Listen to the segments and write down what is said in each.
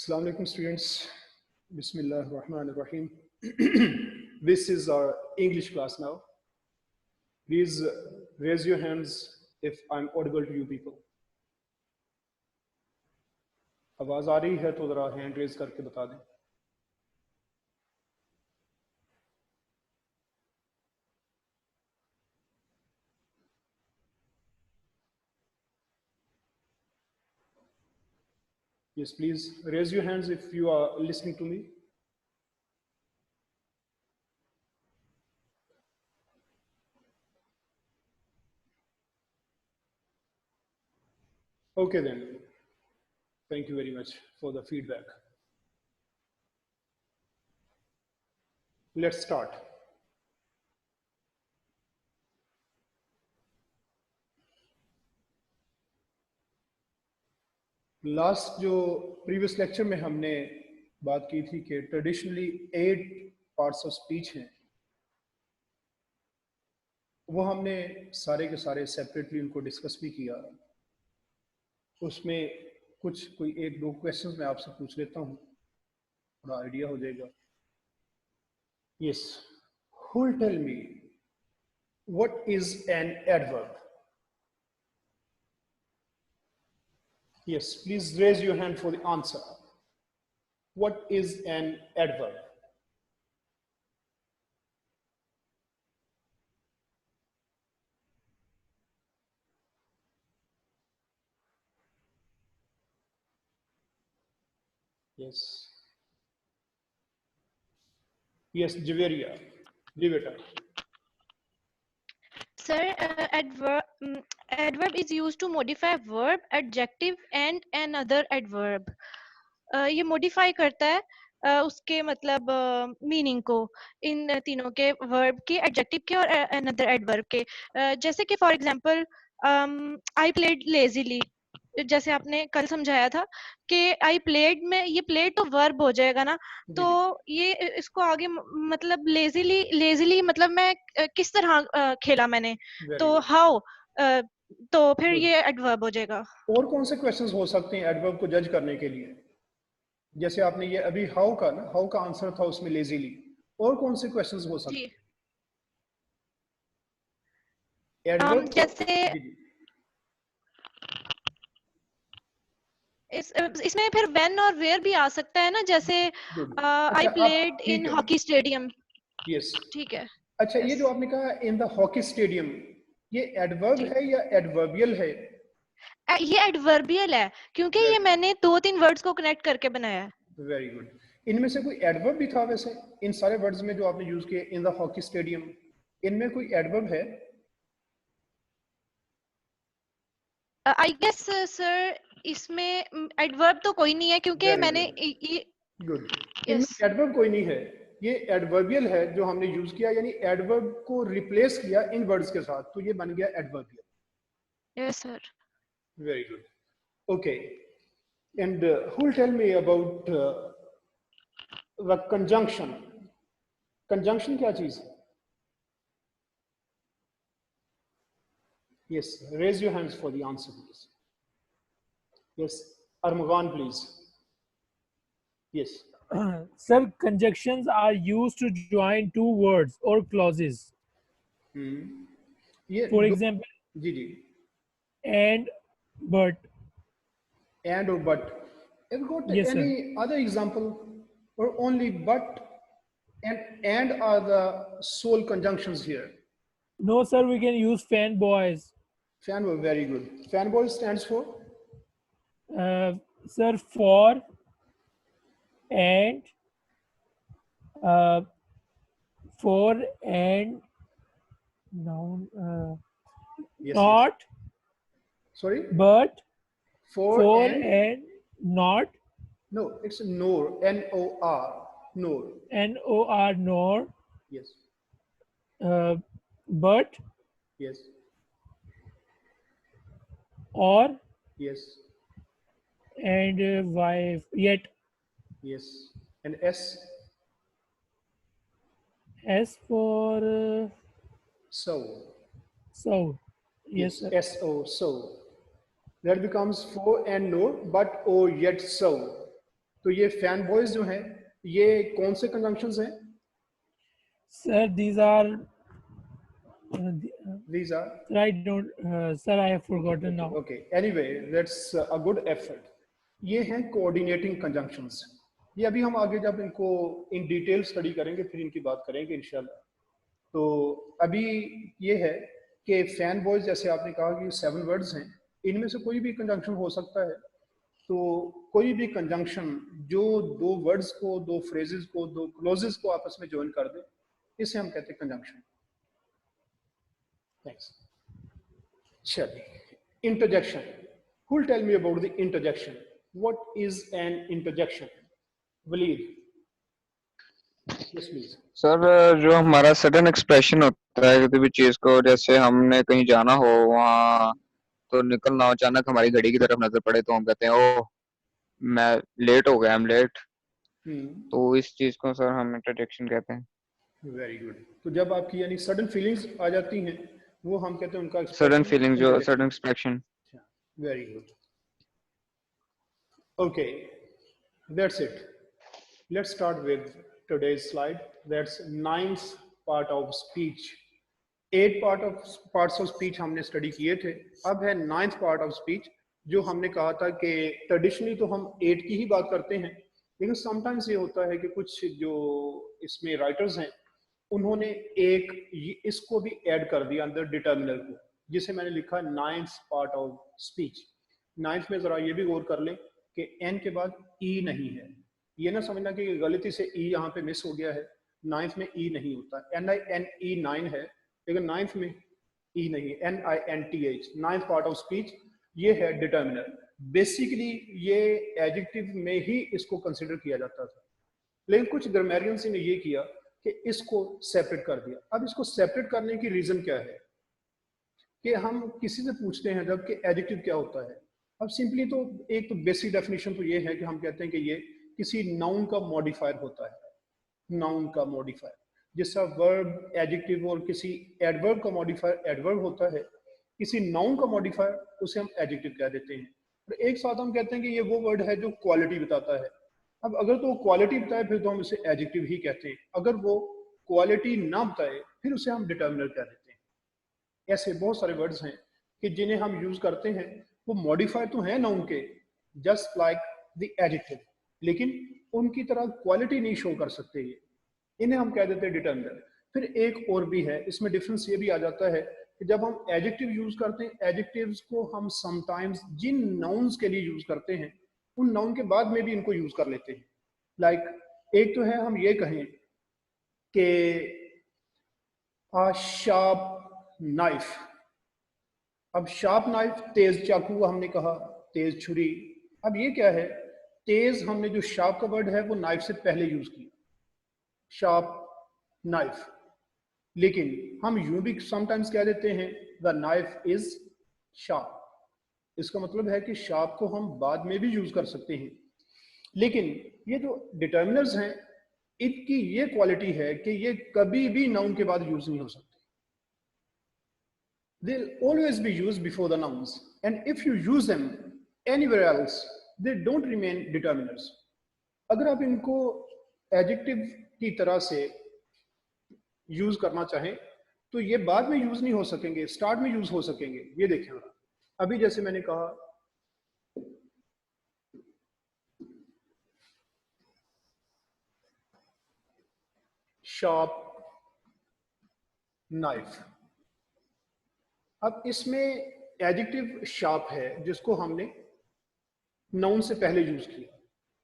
Assalamu alaikum students. Bismillah ar-Rahman ar-Rahim. This is our English class now. Please raise your hands if I'm audible to you people. आवाज आ रही है तो जरा hand raise करके बता दें. Yes, please raise your hands if you are listening to me. Okay then. Thank you very much for the feedback. Let's start. Last जो previous lecture में हमने बात की थी कि ट्रेडिशनली 8 पार्ट्स ऑफ स्पीच हैं, वो हमने सारे के सारे सेपरेटली उनको डिस्कस भी किया. उसमें कोई एक दो क्वेश्चंस मैं आपसे पूछ लेता हूँ, थोड़ा आइडिया हो जाएगा. Yes, who will tell me what is an adverb? Yes, please raise your hand for the answer. What is an adverb? Yes. Yes, Javeria. Jiveta. Sir, adverb is used to modify a verb, adjective and another adverb. ये modify करता है उसके मतलब meaning को इन तीनों के, verb के, adjective के और another adverb के. जैसे कि for example I played lazily, जैसे आपने कल समझाया था कि आई प्लेड में ये प्लेड तो वर्ब हो जाएगा ना, तो ये इसको आगे मतलब लेजीली मतलब मैं किस तरह खेला मैंने, तो हाउ, तो फिर ये एडवर्ब हो जाएगा. और कौन से क्वेश्चंस हो सकते हैं एडवर्ब को जज करने के लिए? जैसे आपने ये अभी हाउ का आंसर था उसमें लेजीली, और कौन से क्वेश्चंस हो सकते हैं एडवर्ब जैसे इसमें फिर व्हेन और वेयर भी आ सकता है ना, जैसे I played in hockey stadium. Yes, ठीक है. अच्छा, ये जो आपने कहा इन द हॉकी स्टेडियम, ये एडवर्ब है या एडवर्बियल है? ये एडवर्बियल है क्योंकि ये मैंने 2-3 वर्ड्स को कनेक्ट करके बनाया है. Very good. इनमें से कोई एडवर्ब भी था वैसे इन सारे वर्ड्स में जो आपने यूज किए इन द हॉकी स्टेडियम, इनमें कोई एडवर्ब है? आई गेस सर इसमें एडवर्ब तो कोई नहीं है क्योंकि मैंने गुड. इनमें एडवर्ब कोई नहीं है, ये एडवर्बियल है जो हमने यूज किया, यानी एडवर्ब को रिप्लेस किया इन वर्ड्स के साथ, तो ये बन गया adverbial. Yes sir. Very good. Okay, and who will tell me about the conjunction? Conjunction क्या चीज है? Yes, raise your hands for the answer, please. Yes, Armagan, please. Yes. Sir, conjunctions are used to join two words or clauses. Yeah, for example, and, but. And or but. Have you got any other example? Or only but and are the sole conjunctions here? No, sir, we can use fanboys. Fanboy, very good. Fanboy stands for? Sir, for, and, noun, yes, not. Yes. Sorry? But. For and not. No, it's nor. N-O-R. Nor. N-O-R, nor. Yes. But. Yes. Or. Yes. And why, yet. Yes. And S? S for so. So. Yes. S-O, so. That becomes for and no, but or yet so. तो ये fan boys जो हैं ये कौन से conjunctions हैं? Sir, these are. These are Sir, I don't. Sir, I have forgotten now. okay. Anyway, that's a good effort. ये हैं coordinating conjunctions. ये अभी हम आगे जब इनको इन डिटेल स्टडी करेंगे फिर इनकी बात करेंगे इंशाल्लाह। तो अभी ये है कि फैन बॉयज जैसे आपने कहा कि 7 वर्ड्स हैं, इनमें से कोई भी कंजंक्शन हो सकता है। तो कोई भी कंजंक्शन जो 2 वर्ड्स को, 2 फ्रेजेस को, 2 क्लोजेस को आपस में ज्वाइन कर दे, इसे हम कहते हैं कंजंक्शन। थैंक्स। चलिए, interjection. Who will tell me about the interjection? What is an interjection? Waleed. Yes, please. Sir जो हमारा सडन एक्सप्रेशन होता है किसी भी चीज को, जैसे हमने कहीं जाना हो, वहाँ तो निकलना हो, अचानक हमारी घड़ी की तरफ नजर पड़े तो हम कहते हैं ओ मैं लेट हो गया, आई एम लेट। तो इस चीज को सर हम इंटरजेक्शन कहते हैं। Very good. तो जब आपकी यानी सडन फीलिंग्स आ जाती हैं वो हम कहते हैं उनका सडन फीलिंग जो sudden expression. Very good. Okay, that's it. Let's start with today's slide. That's 9th part of speech. 8 parts of speech हमने स्टडी किए थे। अब है 9th part of speech, जो हमने कहा था कि ट्रेडिशनली तो हम 8 की ही बात करते हैं, लेकिन समटाइम्स ये होता है कि कुछ जो इसमें राइटर्स हैं उन्होंने इसको भी ऐड कर दिया अंदर डिटर्मिनल को, जिसे मैंने लिखा 9th part of speech। 9th में जरा ये भी गौर कर लें कि एन के बाद ई नहीं है। ये ना समझना कि गलती से ई यहाँ पे मिस हो गया है। 9th में ई नहीं होता, NINE 9 है, लेकिन 9th में ई नहीं, NINTH। 9th part of speech ये है डिटर्मिनर। बेसिकली ये एडजेक्टिव में ही इसको कंसिडर किया जाता था, लेकिन कुछ ग्रामेरियंस ने ये किया कि इसको सेपरेट कर दिया। अब इसको सेपरेट करने की रीजन क्या है कि हम किसी से पूछते हैं जब कि एडजेक्टिव क्या होता है। अब सिंपली तो एक तो बेसिक डेफिनेशन तो ये है कि हम कहते हैं कि ये किसी नाउन का मॉडिफायर होता है। नाउन का मॉडिफायर, जिसका वर्ब एडजेक्टिव और किसी एडवर्ब का मॉडिफायर एडवर्ब होता है, किसी नाउन का मॉडिफायर उसे हम एडजेक्टिव कह देते हैं। और एक साथ हम कहते हैं कि ये वो वर्ड है जो क्वालिटी बताता है। अब अगर तो क्वालिटी बताए फिर तो हम उसे एडजेक्टिव ही कहते हैं, अगर वो क्वालिटी ना बताए फिर उसे हम डिटर्मिनर कह देते हैं। ऐसे बहुत सारे वर्ड्स हैं कि जिन्हें हम यूज करते हैं, वो मॉडिफायर तो हैं नाउन के, जस्ट लाइक द एडजेक्टिव, लेकिन उनकी तरह क्वालिटी नहीं शो कर सकते। ये इन्हें हम कह देते हैं डिटर्मिनर। फिर एक और भी है, इसमें डिफरेंस ये भी आ जाता है कि जब हम एडजेक्टिव यूज करते हैं, एडजेक्टिव्स को हम समटाइम्स जिन नाउन्स के लिए यूज करते हैं उन नाउन के बाद में भी इनको यूज कर लेते हैं। लाइक एक तो है हम ये कहें कि a sharp knife। अब शार्प नाइफ तेज चाकू हमने कहा, तेज छुरी। अब ये क्या है, तेज हमने जो शार्प का वर्ड है वो नाइफ से पहले यूज किया, शार्प नाइफ। लेकिन हम यूं भी समटाइम्स कह देते हैं द नाइफ इज शार्प। इसका मतलब है कि शार्प को हम बाद में भी यूज कर सकते हैं। लेकिन ये जो डिटर्मिनर्स हैं इनकी ये क्वालिटी है कि ये कभी भी नाउन के बाद यूज नहीं हो सकते। They'll always be used before the nouns, and if you use them anywhere else, they don't remain determiners. अगर आप इनको एडजेक्टिव की तरह से यूज करना चाहें तो ये बाद में यूज नहीं हो सकेंगे, स्टार्ट में यूज हो सकेंगे। ये देखें, अभी जैसे मैंने कहा शार्प नाइफ। अब इसमें एडजेक्टिव शार्प है जिसको हमने नाउन से पहले यूज किया,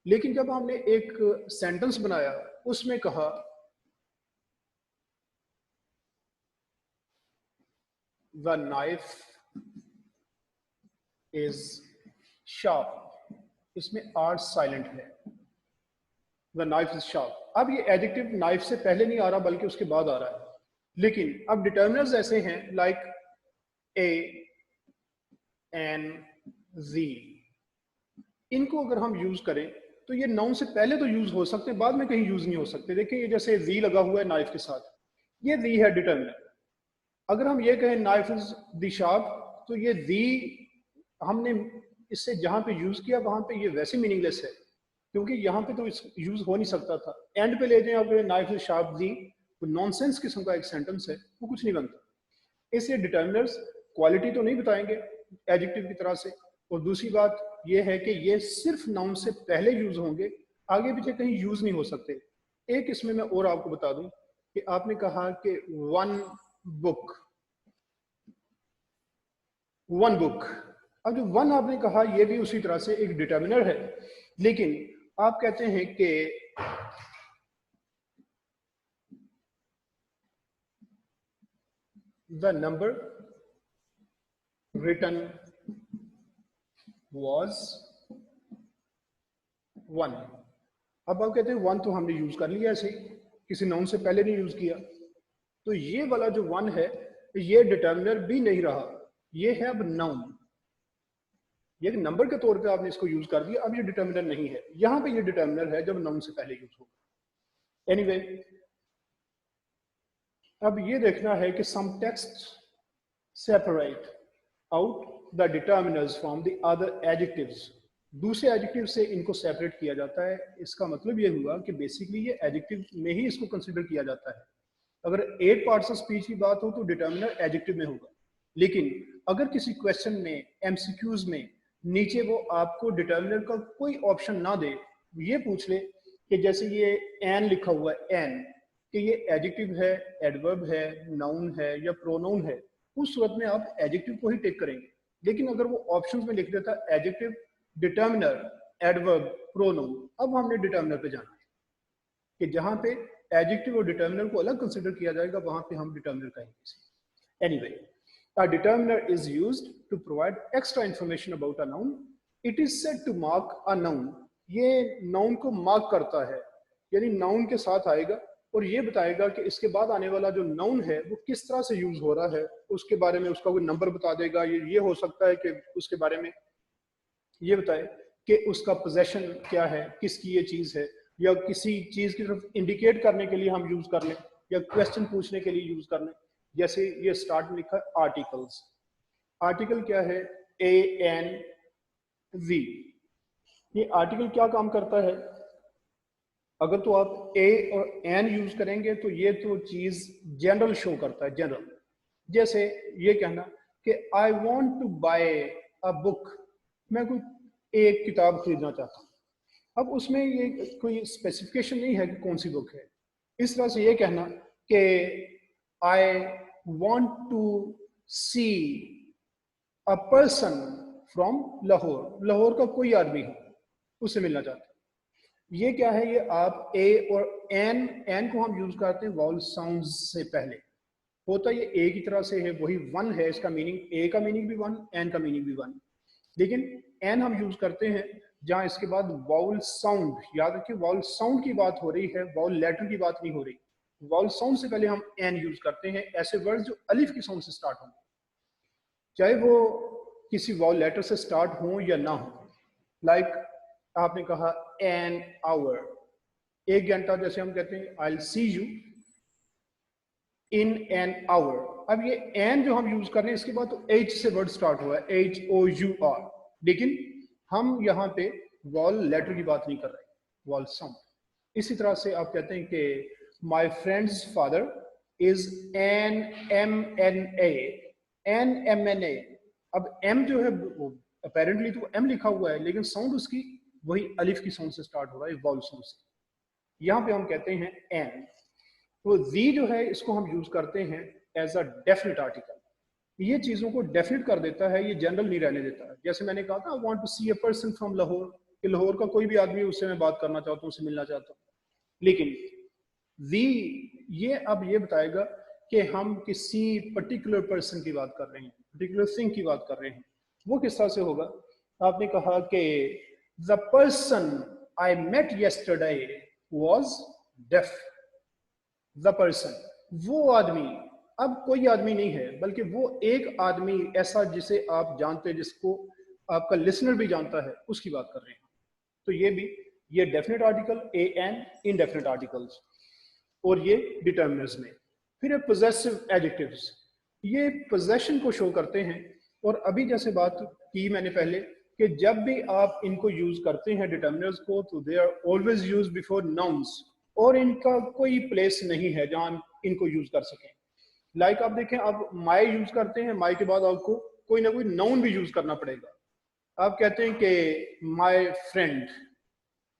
लेकिन जब हमने एक सेंटेंस बनाया उसमें कहा द नाइफ इज शार्प, इसमें आर साइलेंट है, द नाइफ इज शार्प। अब ये एडजेक्टिव नाइफ से पहले नहीं आ रहा बल्कि उसके बाद आ रहा है। लेकिन अब डिटर्मिनर्स ऐसे हैं लाइक ए एन जी, इनको अगर हम यूज करें तो ये नाउन से पहले तो यूज हो सकते हैं, बाद में कहीं यूज नहीं हो सकते। देखिए ये जैसे जी लगा हुआ है नाइफ के साथ, ये जी है डिटर्मिनर। अगर हम ये कहें नाइफ इज द शार्प, तो ये जी हमने इससे जहां पे यूज किया वहां पे ये वैसे मीनिंगलेस है क्योंकि यहाँ पे तो यूज हो नहीं सकता था। एंड पे ले जाएं आप नाइफ से शार्प दी, वो नॉनसेंस किस्म का एक सेंटेंस है, वो कुछ नहीं बनता। इसलिए डिटर्मिनर्स क्वालिटी तो नहीं बताएंगे एडजेक्टिव की तरह से, और दूसरी बात ये है कि ये सिर्फ नाउन से पहले यूज होंगे, आगे पीछे कहीं यूज नहीं हो सकते। एक इसमें मैं और आपको बता दूं कि आपने कहा कि वन बुक, वन बुक, अब जो वन आपने कहा ये भी उसी तरह से एक डिटर्मिनर है, लेकिन आप कहते हैं कि द नंबर रिटन was 1। अब आप कहते हैं 1 तो हमने यूज कर लिया ऐसे ही, किसी नाउन से पहले नहीं यूज किया, तो ये वाला जो 1 है ये डिटर्मिनर भी नहीं रहा, ये है अब नाउन। ये नंबर के तौर पे आपने इसको यूज कर दिया, अब ये डिटर्मिनर नहीं है। यहां पे ये डिटर्मिनर है जब नाउन से पहले यूज होगा। एनीवे, अब ये देखना है कि some text separate out the determiners from the other adjectives. दूसरे एडजेक्टिव से इनको सेपरेट किया जाता है। इसका मतलब ये हुआ कि बेसिकली ये एडजेक्टिव में ही इसको कंसिडर किया जाता है। अगर 8 पार्ट्स ऑफ स्पीच की बात हो तो डिटर्मिनर एडजेक्टिव में होगा, लेकिन अगर किसी क्वेश्चन में, एमसीक्यूज में नीचे वो आपको डिटर्मिनर का कोई ऑप्शन ना दे, ये पूछ ले कि जैसे ये एन लिखा हुआ है, एन, कि ये एडजेक्टिव है, एडवर्ब है, नाउन है या प्रोनाउन है, उस सूरत में आप एडजेक्टिव को ही टेक करेंगे। लेकिन अगर वो ऑप्शंस में लिख देता एडजेक्टिव, डिटर्मिनर, एडवर्ब, प्रोनाउन, अब हमने डिटर्मिनर पे जाना है कि जहां पे एडजेक्टिव और डिटर्मिनर को अलग कंसिडर किया जाएगा, वहां पे हम डिटर्मिनर कहेंगे। Anyway, a determiner is used to provide extra information about a noun. It is said to mark a noun. ये noun को mark करता है, यानी noun के साथ आएगा और ये बताएगा कि इसके बाद आने वाला जो noun है वो किस तरह से यूज हो रहा है, उसके बारे में उसका कोई नंबर बता देगा। ये हो सकता है कि उसके बारे में ये बताए कि उसका पोजेशन क्या है, किसकी ये चीज है, या किसी चीज की तरफ इंडिकेट करने के लिए हम यूज कर लें, या क्वेश्चन पूछने के लिए यूज कर लें। जैसे ये स्टार्ट में लिखा है आर्टिकल्स। आर्टिकल क्या है? ANV। ये आर्टिकल क्या काम करता है? अगर तो आप A और N यूज करेंगे तो ये तो चीज जनरल शो करता है, जनरल। जैसे ये कहना कि I want to buy a book, मैं कोई एक किताब खरीदना चाहता हूँ। अब उसमें ये कोई स्पेसिफिकेशन नहीं है कि कौन सी बुक है। इस तरह से ये कहना कि आई want to see a person from Lahore, Lahore का कोई आदमी हो, उससे मिलना चाहते हैं। ये क्या है? ये आप A और N को हम यूज करते हैं वाउल साउंड्स से पहले। होता ये A की तरह से है, वही वन है, इसका मीनिंग A का मीनिंग भी वन, N का मीनिंग भी वन। लेकिन N हम यूज करते हैं जहां इसके बाद वाउल साउंड, याद रखिए वाउल साउंड की बात हो रही है, वाउल लेटर की बात नहीं हो रही। वाउल साउंड से पहले हम एन यूज करते हैं ऐसे वर्ड जो अलिफ की साउंड से स्टार्ट होंगे, चाहे वो किसी वाउल लेटर से स्टार्ट हो या ना हो। लाइक आपने कहा एन आवर, एक घंटा, जैसे हम कहते हैं I will see you in an hour. अब ये एन जो हम यूज कर रहे हैं इसके बाद तो H से वर्ड स्टार्ट हुआ है, HOUR, लेकिन हम यहाँ पे वाउल लेटर की बात नहीं कर रहे, वाउल साउंड। इसी तरह से आप कहते हैं कि My friend's father is an MNA, NMNA। अब M जो है apparently तो M लिखा हुआ है, लेकिन साउंड उसकी वही अलिफ की साउंड से स्टार्ट हो रहा है, वाउल साउंड से। यहाँ पे हम कहते हैं N। तो Z जो है इसको हम यूज करते हैं एज अ डेफिनेट आर्टिकल। ये चीजों को डेफिनेट कर देता है, ये जनरल नहीं रहने देता है। जैसे मैंने कहा था I want to see a person from Lahore, कि लाहौर का कोई भी आदमी, उससे मैं बात करना चाहता हूँ, उससे मिलना चाहता हूँ। लेकिन वी ये अब ये बताएगा कि हम किसी पर्टिकुलर पर्सन की बात कर रहे हैं, पर्टिकुलर थिंग की बात कर रहे हैं। वो किस तरह से होगा? आपने कहा कि the person I met yesterday was deaf. The person, वो आदमी, अब कोई आदमी नहीं है बल्कि वो एक आदमी ऐसा जिसे आप जानते हैं, जिसको आपका लिसनर भी जानता है, उसकी बात कर रहे हैं। तो ये भी, ये definite article AN, indefinite articles, और ये डिटर्मिनर्स में। फिर है पोजेसिव एडजेक्टिव्स, ये पोजेशन को शो करते हैं। और अभी जैसे बात की मैंने पहले कि जब भी आप इनको यूज करते हैं डिटर्मिनर्स को, तो they are always use before nouns, और इनका कोई प्लेस नहीं है जहां इनको यूज कर सकें। लाइक आप देखें, आप माई यूज करते हैं, माई के बाद आपको कोई ना कोई नाउन भी यूज करना पड़ेगा। आप कहते हैं कि my friend,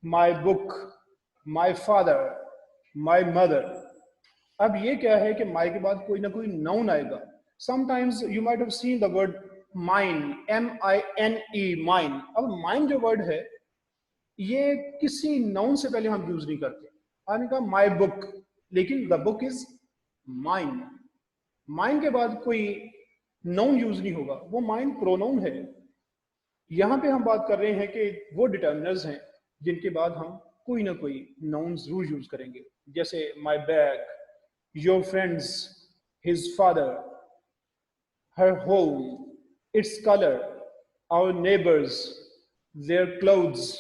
my book, my father, my mother. अब ये क्या है कि माई के बाद कोई ना कोई नाउन आएगा। Sometimes you might have seen the word mine, MINE, mine. अब माइन जो वर्ड है ये किसी नाउन से पहले हम यूज नहीं करते। आपने कहा माई बुक, लेकिन the book is mine. Mine के बाद कोई नाउन यूज नहीं होगा, वो माइन प्रोनाउन है। यहां पे हम बात कर रहे हैं कि वो डिटर्मिनर्स हैं जिनके बाद हम कोई ना कोई नाउन जरूर यूज करेंगे, जैसे my bag, your friends, his father, her home, its colour, our neighbours, their clothes.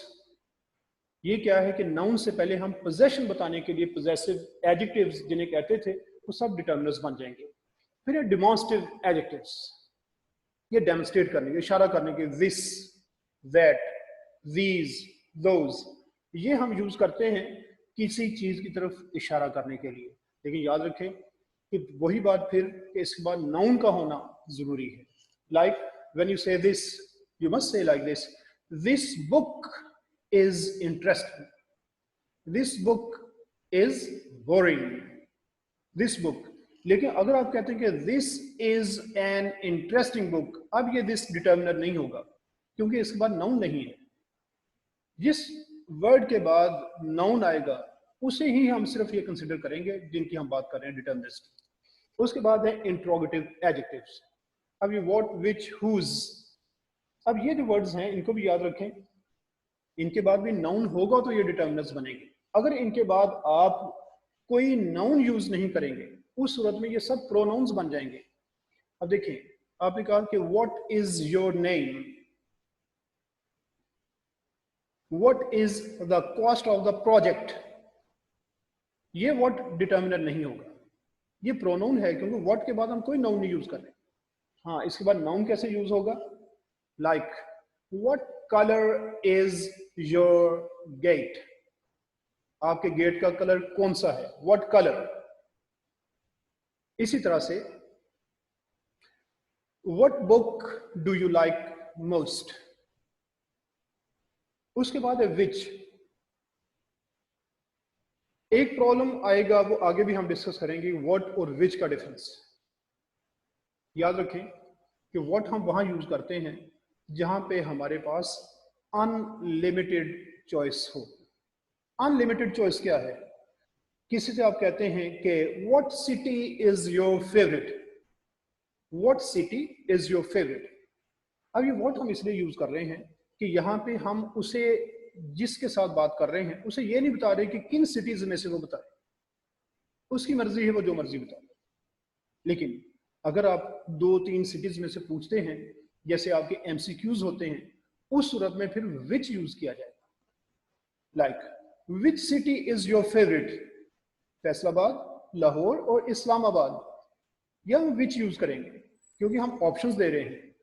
ये क्या है कि नाउन से पहले हम पोजेशन बताने के लिए पोजेसिव एडजेक्टिव्स जिन्हें कहते थे वो सब डिटर्मिनर्स बन जाएंगे। फिर डिमॉन्स्ट्रेटिव एडजेक्टिव्स, ये डेमोन्स्ट्रेट करने के, इशारा करने के, दिस, दैट, दीज, दोज, ये हम यूज करते हैं किसी चीज की तरफ इशारा करने के लिए। लेकिन याद रखें कि वही बात फिर कि इसके बाद नाउन का होना जरूरी है। लाइक व्हेन यू से this, you must say like this book is interesting, this book is boring, this book। लेकिन अगर आप कहते हैं कि this is an interesting book, अब ये this डिटर्मिनर नहीं होगा क्योंकि इसके बाद नाउन नहीं है। जिस वर्ड के बाद नाउन आएगा उसे ही हम सिर्फ ये कंसिडर करेंगे जिनकी हम बात कर रहे हैं डिटर्मिनर्स की। उसके बाद है इंट्रोगेटिव एडजेक्टिव्स। अब ये व्हाट, विच, हुज, अब ये जो वर्ड्स हैं इनको भी याद रखें, इनके बाद भी नाउन होगा तो ये डिटर्मिनर्स बनेंगे। अगर इनके बाद आप कोई नाउन यूज नहीं करेंगे उस सूरत में ये सब प्रोनाउंस बन जाएंगे। अब देखिए, आपने कहा कि what is your name, what is the cost of the project, ये व्हाट डिटर्मिनर नहीं होगा, ये प्रोनाउन है क्योंकि व्हाट के बाद हम कोई नाउन नहीं यूज कर रहे। हाँ, इसके बाद नाउन कैसे यूज होगा, like what colour is your gate, आपके गेट का कलर कौन सा है, व्हाट कलर। इसी तरह से what book do you like most, उसके बाद है विच। एक प्रॉब्लम आएगा वो आगे भी हम डिस्कस करेंगे, व्हाट और विच का डिफरेंस। याद रखें कि व्हाट हम वहां यूज करते हैं जहां पे हमारे पास अनलिमिटेड चॉइस हो। अनलिमिटेड चॉइस क्या है, किसी से आप कहते हैं कि what city is your favourite, what city is your favourite. अब ये व्हाट हम इसलिए यूज कर रहे हैं कि यहाँ पे हम उसे, जिसके साथ बात कर रहे हैं उसे ये नहीं बता रहे कि किन सिटीज में से वो बताए, उसकी मर्जी है वो जो मर्जी बताए। लेकिन अगर आप 2-3 सिटीज में से पूछते हैं, जैसे आपके MCQs होते हैं, उस सूरत में फिर विच यूज किया जाएगा। Like which city is your favourite, Faisalabad, Lahore और इस्लामाबाद, या हम विच यूज करेंगे क्योंकि हम ऑप्शंस दे रहे हैं,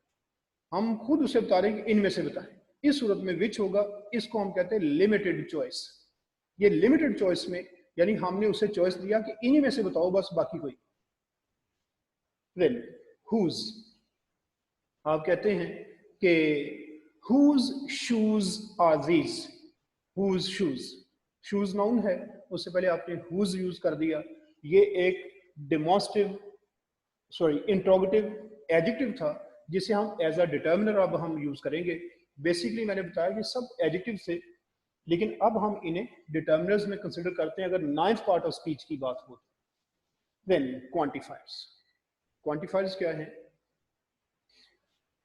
हम खुद उसे बता रहे हैं कि इनमें से बताएं। इस सूरत में विच होगा, इसको हम कहते हैं लिमिटेड चॉइस। ये लिमिटेड चॉइस में यानी हमने उसे चॉइस दिया कि इन्हीं में से बताओ बस, बाकी कोई। देन हुज, आप कहते हैं कि whose shoes are these, whose shoes, shoes noun है, उससे पहले आपने हुज यूज कर दिया। ये एक इंट्रोगेटिव एडजेक्टिव था जिसे हम एज अ डिटर्मिनर अब हम यूज करेंगे। बेसिकली मैंने बताया कि सब एडजेक्टिव थे, लेकिन अब हम इन्हें डिटर्मिनर्स में कंसिडर करते हैं अगर 9th पार्ट ऑफ स्पीच की बात हो। देन क्वांटिफायर्स, क्वांटिफायर्स क्या है,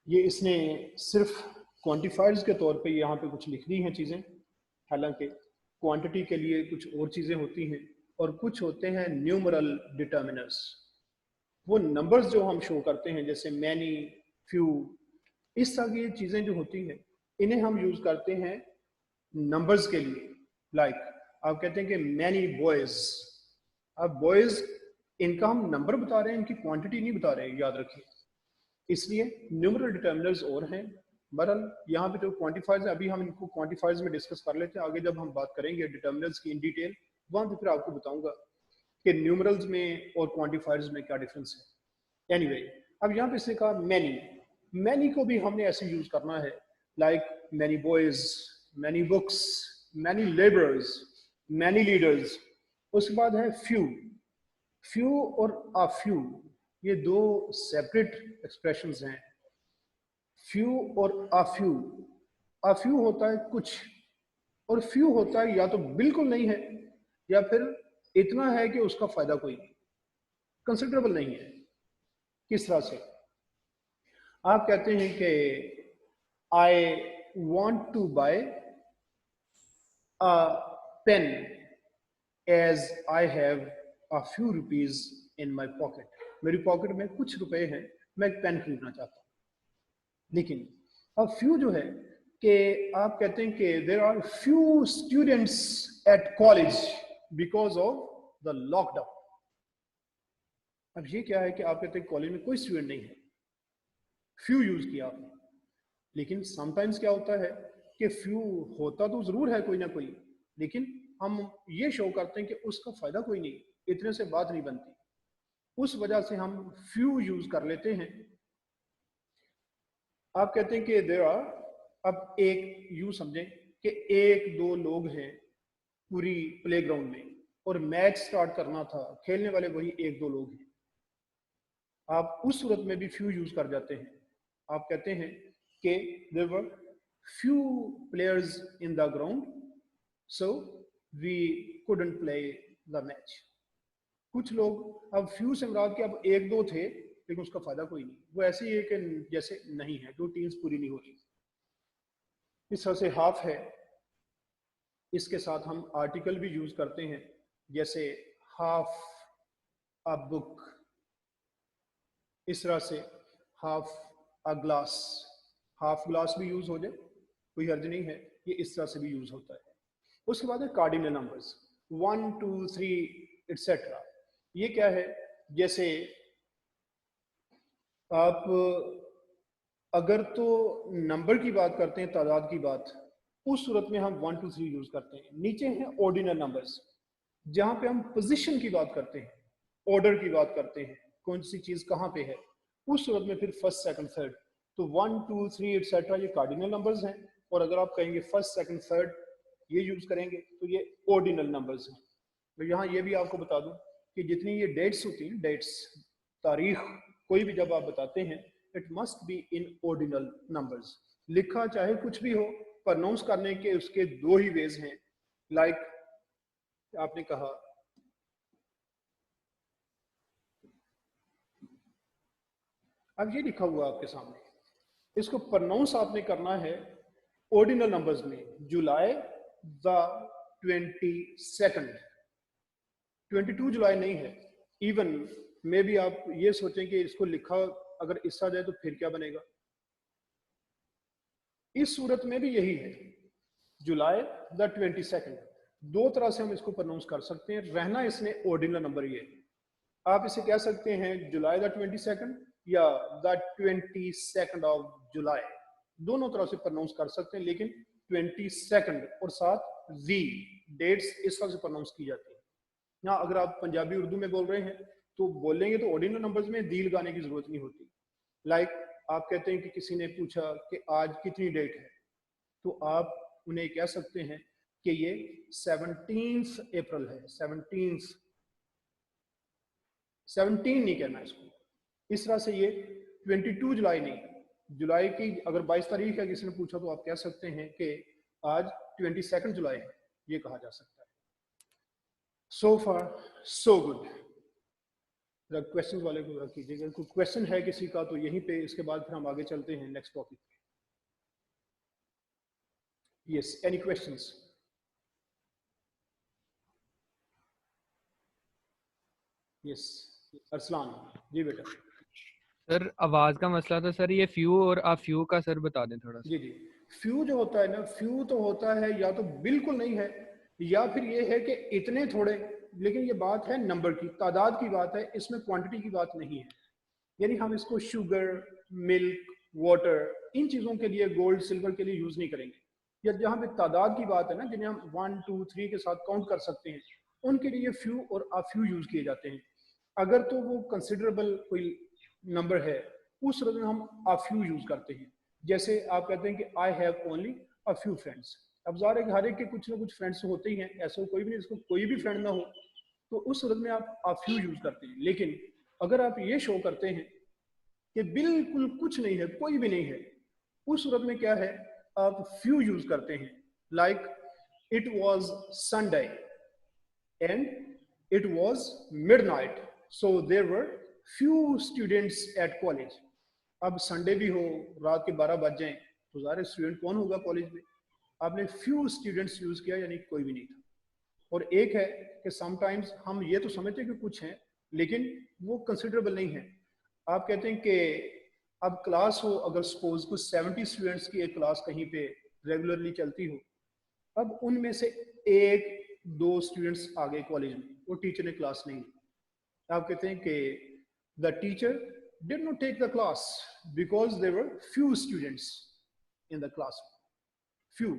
ये इसने सिर्फ क्वांटिफायर्स के तौर पे यहाँ पे कुछ लिख दी हैं चीज़ें, हालांकि क्वांटिटी के लिए कुछ और चीज़ें होती हैं और कुछ होते हैं न्यूमरल डिटर्मिनर्स। वो नंबर्स जो हम शो करते हैं जैसे मैनी, फ्यू, इस तरह की चीज़ें जो होती हैं इन्हें हम यूज करते हैं नंबर्स के लिए। लाइक आप कहते हैं कि मैनी बॉयज, अब बॉयज इनका हम नंबर बता रहे हैं, इनकी क्वांटिटी नहीं बता रहे हैं, याद रखिए। इसलिए न्यूमरल डिटर्मिनर्स और हैं बहरहाल यहाँ पे जो क्वांटिफायर्स है, अभी हम इनको क्वांटिफायर्स में डिस्कस कर लेते हैं। आगे जब हम बात करेंगे डिटर्मिनल्स की इन डिटेल, वहाँ पे फिर आपको बताऊंगा कि न्यूमरल्स में और क्वांटिफायर्स में क्या डिफरेंस है। एनीवे, अब यहाँ पे इसने कहा मैनी। मैनी को भी हमने ऐसे यूज करना है, like many boys, many books, many labourers, many leaders. उसके बाद है फ्यू। फ्यू और अ फ्यू, ये दो सेपरेट एक्सप्रेशंस हैं। फ्यू और अ फ्यू। अ फ्यू होता है कुछ, और फ्यू होता है या तो बिल्कुल नहीं है, या फिर इतना है कि उसका फायदा कोई नहीं, कंसिडरेबल नहीं है। किस तरह से? आप कहते हैं कि I want to buy a pen as I have a few rupees in my pocket. मेरी पॉकेट में कुछ रुपए हैं, मैं एक पेन खरीदना चाहता हूँ। लेकिन अब फ्यू जो है कि आप कहते हैं कि there are few students at college because of the lockdown. अब ये क्या है कि आप कहते हैं कॉलेज में कोई स्टूडेंट नहीं है, फ्यू यूज किया आपने। लेकिन समटाइम्स क्या होता है कि फ्यू होता तो जरूर है कोई ना कोई, लेकिन हम ये शो करते हैं कि उसका फायदा कोई नहीं, इतने से बात नहीं बनती, उस वजह से हम फ्यू यूज कर लेते हैं। आप कहते हैं कि देयर आर, अब एक यू समझें कि एक दो लोग हैं पूरी प्लेग्राउंड में और मैच स्टार्ट करना था, खेलने वाले वही एक दो लोग हैं। आप उस सूरत में भी फ्यू यूज कर जाते हैं। आप कहते हैं कि there were few players in the ground so we couldn't play the match. कुछ लोग, अब फ्यू से मुराद के अब एक दो थे लेकिन उसका फायदा कोई नहीं, वो ऐसे ही है कि जैसे नहीं है, दो टीम्स पूरी नहीं हो रही। इस तरह से हाफ है, इसके साथ हम आर्टिकल भी यूज करते हैं, जैसे हाफ अ बुक। इस तरह से half a glass, half glass भी यूज हो जाए, कोई हर्ज नहीं है, ये इस तरह से भी यूज होता है। उसके बाद है कार्डिनल नंबर्स, 1 2 3 एटसेट्रा। ये क्या है? जैसे आप अगर तो नंबर की बात करते हैं, तादाद की बात, उस सूरत में हम 1 2 3 यूज करते हैं। नीचे हैं ऑर्डिनल नंबर्स, जहां पे हम पोजीशन की बात करते हैं, ऑर्डर की बात करते हैं, कौन सी चीज कहां पे है, उस सूरत में फिर फर्स्ट सेकंड थर्ड। तो 1 2 3 एटसेट्रा ये कार्डिनल नंबर्स हैं, और अगर आप कहेंगे फर्स्ट सेकंड थर्ड ये यूज करेंगे तो ये ऑर्डिनल नंबर्स हैं। तो यहाँ ये भी आपको बता दूं कि जितनी ये डेट्स होती हैं, डेट्स, तारीख, कोई भी जब आप बताते हैं, it must be in ordinal numbers. लिखा चाहे कुछ भी हो, प्रोनाउंस करने के उसके दो ही वेज हैं। लाइक आपने कहा अब ये लिखा हुआ आपके सामने, इसको प्रोनाउंस आपने करना है ऑर्डिनल नंबर्स में। जुलाई द 22nd, 22 जुलाई नहीं है। इवन मे भी आप ये सोचें कि इसको लिखा अगर इस आ जाए तो फिर क्या बनेगा। इस सूरत में भी यही है, जुलाई द 22nd। दो तरह से हम इसको प्रोनाउंस कर सकते हैं, रहना इसने ऑर्डिनल नंबर ये। आप इसे कह सकते हैं जुलाई द 22nd या द 22nd ऑफ जुलाई, दोनों तरह से प्रोनाउंस कर सकते हैं, लेकिन 22nd और साथ वी डेट्स इस तरह से प्रोनाउंस की जाती है। यहाँ अगर आप पंजाबी उर्दू में बोल रहे हैं तो बोलेंगे तो ऑर्डिनल नंबर्स में दी लगाने की जरूरत नहीं होती। लाइक आप कहते हैं कि किसी ने पूछा कि आज कितनी डेट है, तो आप उन्हें कह सकते हैं कि ये 17 अप्रैल है। 17 नहीं कहना इसको। इस तरह से ये 22 जुलाई नहीं, जुलाई की अगर 22 तारीख है किसी ने पूछा तो आप कह सकते हैं कि आज 22 जुलाई है, ये कहा जा सकता है। सो फार सो गुड। क्वेश्चन वाले को कीजिएगा, कोई क्वेश्चन है किसी का तो यहीं पे, इसके बाद फिर हम आगे चलते हैं नेक्स्ट टॉपिक पे। Yes, any questions? Yes, Arsalan ji बेटा। सर आवाज का मसला था सर, ये फ्यू और आ फ्यू का सर बता दें थोड़ा सा। जी जी, फ्यू जो होता है ना, फ्यू तो होता है या तो बिल्कुल नहीं है, या फिर ये है कि इतने थोड़े, लेकिन ये बात है नंबर की, तादाद की बात है, इसमें क्वांटिटी की बात नहीं है। यानी हम इसको शुगर, मिल्क, वाटर, इन चीज़ों के लिए, गोल्ड सिल्वर के लिए यूज़ नहीं करेंगे। या जहाँ पे तादाद की बात है ना, जिन्हें हम 1 2 3 के साथ काउंट कर सकते हैं, उनके लिए फ्यू और अ फ्यू यूज़ किए जाते हैं। अगर तो वो कंसिडरेबल कोई नंबर है, उस सूरत में हम अ फ्यू यूज़ करते हैं। जैसे आप कहते हैं कि I have only a few friends. अब ज़ाहिर है कि हर एक के कुछ ना कुछ फ्रेंड्स होते ही हैं, ऐसा कोई भी नहीं जिसको कोई भी फ्रेंड ना हो, तो उस सूरत में आप अ फ्यू यूज़ करते हैं। लेकिन अगर आप ये शो करते हैं कि बिल्कुल कुछ नहीं है, कोई भी नहीं है, उस सूरत में क्या है, आप फ्यू यूज करते हैं। Like it was Sunday and it was midnight, so there were few students at college. अब संडे भी हो, रात के 12 बज जाएं, तो ज़ाहिर स्टूडेंट कौन होगा कॉलेज में? आपने फ्यू स्टूडेंट्स यूज किया, यानी कोई भी नहीं था। और एक है कि समटाइम्स हम ये तो समझते हैं कि कुछ हैं, लेकिन वो कंसिडरेबल नहीं है। आप कहते हैं कि अब क्लास हो, अगर सपोज कुछ 70 स्टूडेंट्स की एक क्लास कहीं पे रेगुलरली चलती हो, अब उनमें से एक दो स्टूडेंट्स आ गए कॉलेज में, वो टीचर ने क्लास नहीं ली। आप कहते हैं कि the teacher did not take the class because there were few students in the class. Few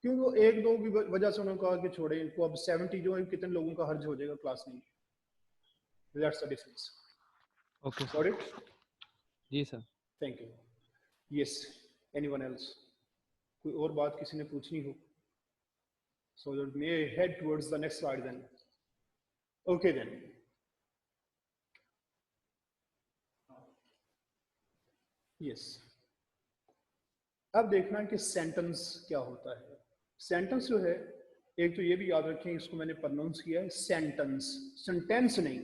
क्यों? वो एक दो की वजह से उन्होंने कहा कि छोड़े इनको, अब 70 जो है कितने लोगों का हर्ज हो जाएगा क्लास नहीं। That's the difference. Okay got sir. It? जी sir. Thank you. Yes, anyone else? कोई और बात किसी ने पूछनी हो? So you may head towards the next slide then. Okay then. Yes. अब देखना है कि सेंटेंस क्या होता है। सेंटेंस जो है, एक तो ये भी याद रखें, इसको मैंने प्रोनाउंस किया है सेंटेंस, सेंटेंस नहीं,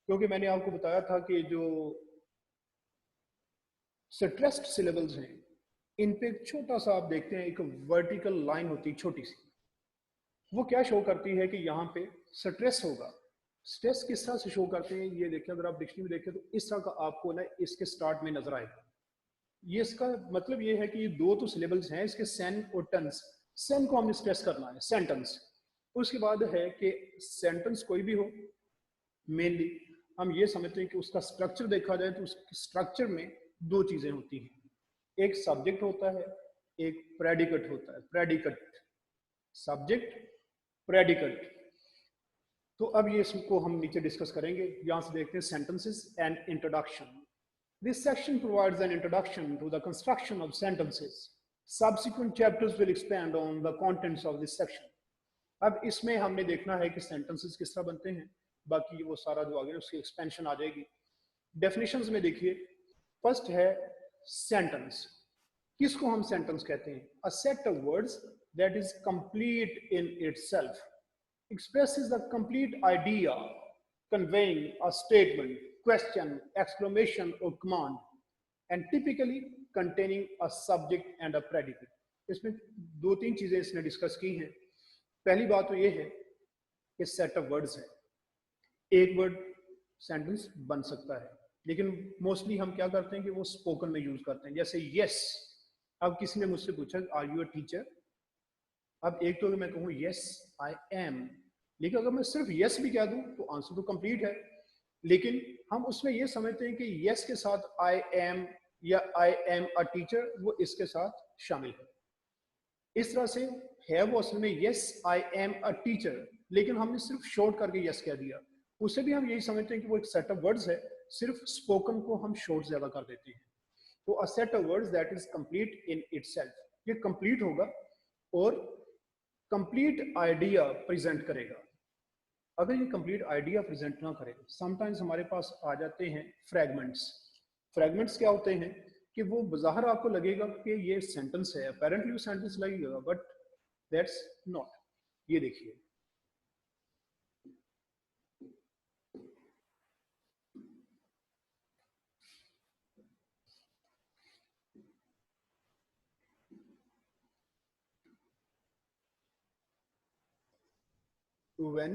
क्योंकि मैंने आपको बताया था कि जो स्ट्रेस्ड सिलेबल्स हैं, इन पे एक छोटा सा आप देखते हैं, एक वर्टिकल लाइन होती है छोटी सी, वो क्या शो करती है कि यहाँ पे स्ट्रेस होगा। स्ट्रेस किस तरह से शो करते हैं, ये देखिए, अगर आप डिक्शनरी में देखें तो इस तरह का आपको ना इसके स्टार्ट में नजर आएगा। ये इसका मतलब ये है कि ये दो तो सिलेबल्स हैं इसके, सेन और टन्स। सेन को हमने स्ट्रेस करना है, सेंटेंस। उसके बाद है कि सेंटेंस कोई भी हो, मेनली हम ये समझते हैं कि उसका स्ट्रक्चर देखा जाए तो उस स्ट्रक्चर में दो चीजें होती हैं, एक सब्जेक्ट होता है, एक प्रेडिकेट होता है। Predicate, subject, predicate. तो अब ये इसको हम नीचे डिस्कस करेंगे। यहां से देखते हैं sentences and introduction. This section provides an introduction to the construction of sentences. Subsequent chapters will expand on the contents of this section. अब इसमें हमने देखना है कि सेंटेंसेस किस तरह बनते हैं, बाकी वो सारा जो आगे उसकी एक्सपेंशन आ जाएगी। डेफिनेशंस में देखिए, फर्स्ट है सेंटेंस। किसको हम सेंटेंस कहते हैं? A set of words that is complete in itself, expresses the complete idea, conveying a statement, question, exclamation or command, and typically containing a subject and a predicate. इसमें दो तीन चीजें इसने डिस्कस की हैं। पहली बात तो ये है कि सेट ऑफ वर्ड्स है, एक वर्ड सेंटेंस बन सकता है, लेकिन मोस्टली हम क्या करते हैं कि वो स्पोकन में यूज करते हैं। जैसे यस, अब किसी ने मुझसे पूछा आर यू अ टीचर, अब एक तो मैं कहूँ यस आई एम, लेकिन अगर मैं सिर्फ यस भी कह दूं तो आंसर तो कंप्लीट है, लेकिन हम उसमें ये समझते हैं कि यस के साथ आई एम या आई एम अ टीचर वो इसके साथ शामिल है। इस तरह से है वो असल में yes I am a teacher, लेकिन हमने सिर्फ शॉर्ट करके यस कह दिया। उससे भी हम यही समझते हैं कि वो एक सेट ऑफ वर्ड्स है, सिर्फ स्पोकन को हम शॉर्ट ज्यादा कर देते हैं। तो a set of words that is complete in itself, ये कंप्लीट होगा और कंप्लीट आइडिया प्रेजेंट करेगा। अगर ये कंप्लीट आइडिया प्रेजेंट ना करे, समटाइम्स हमारे पास आ जाते हैं फ्रैगमेंट्स। फ्रैगमेंट्स क्या होते हैं कि वो बाहर आपको लगेगा कि ये सेंटेंस है, अपेरेंटली वो सेंटेंस लगेगा, बट दैट्स नॉट। ये देखिए, when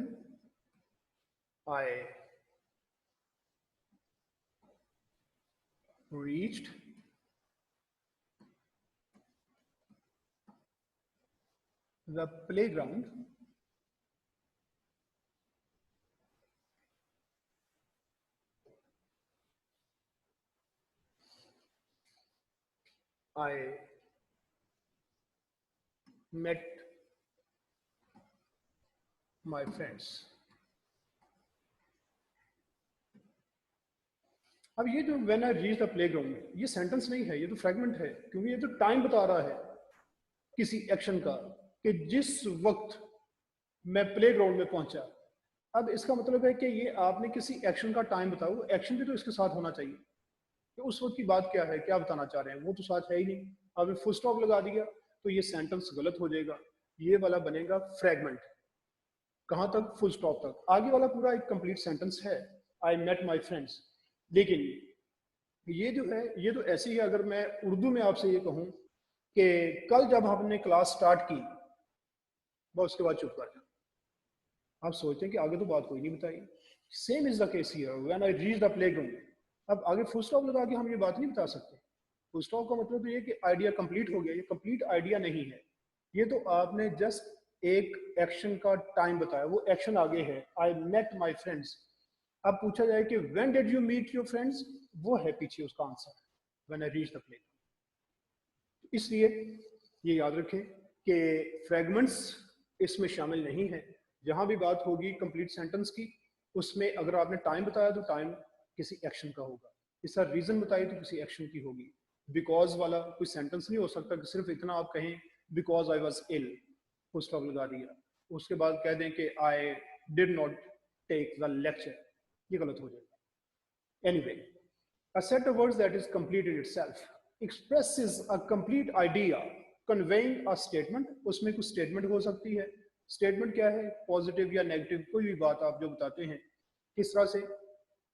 I reached the playground, I met my friends. अब ये जो when I reached the playground, ये सेंटेंस नहीं है, ये तो फ्रेगमेंट है, क्योंकि ये तो टाइम बता रहा है किसी एक्शन का कि जिस वक्त मैं प्लेग्राउंड में पहुंचा। अब इसका मतलब है कि ये आपने किसी एक्शन का टाइम बताओ, एक्शन भी तो इसके साथ होना चाहिए कि उस वक्त की बात क्या है, क्या बताना चाह रहे हैं, वो तो साथ है ही नहीं। अब फुल स्टॉप लगा दिया तो ये सेंटेंस गलत हो जाएगा, ये वाला बनेगा फ्रेगमेंट। कहाँ तक? फुल स्टॉप तक। आगे वाला पूरा एक कंप्लीट सेंटेंस है, आई मेट माई फ्रेंड्स। लेकिन ये जो है ये तो ऐसी है, अगर मैं उर्दू में आपसे ये कहूँ कि कल जब हमने क्लास स्टार्ट की, बस उसके बाद चुप कर जाओ। आप सोचते हैं कि आगे तो बात कोई नहीं बताई। Same is the case here when I reach the playground. अब आगे फुल स्टॉप लगा के हम ये बात नहीं बता सकते। फुल स्टॉप का मतलब ये कि आइडिया कंप्लीट हो गया, ये कंप्लीट आइडिया नहीं है। ये तो आपने जस्ट एक एक्शन का टाइम बताया, वो एक्शन आगे है, आई मेट माई फ्रेंड्स। अब पूछा जाए कि when did you meet your friends, वो है पीछे उसका answer, when I reach the playground. इसलिए ये याद रखें कि फ्रेगमेंट्स इसमें शामिल नहीं है। जहां भी बात होगी कंप्लीट सेंटेंस की, उसमें अगर आपने टाइम बताया तो टाइम किसी एक्शन का होगा, इसका रीजन बताइए तो किसी एक्शन की होगी। बिकॉज वाला कोई सेंटेंस नहीं हो सकता कि सिर्फ इतना आप कहें because I was ill, full stop लगा दिया, उसके बाद कह दें कि I did not take the lecture, ये गलत हो जाएगा। Anyway, a set of words that is complete in itself expresses a complete idea conveying a statement। उसमें कुछ स्टेटमेंट हो सकती है। स्टेटमेंट क्या है? पॉजिटिव या नेगेटिव, कोई भी बात आप जो बताते हैं। किस तरह से?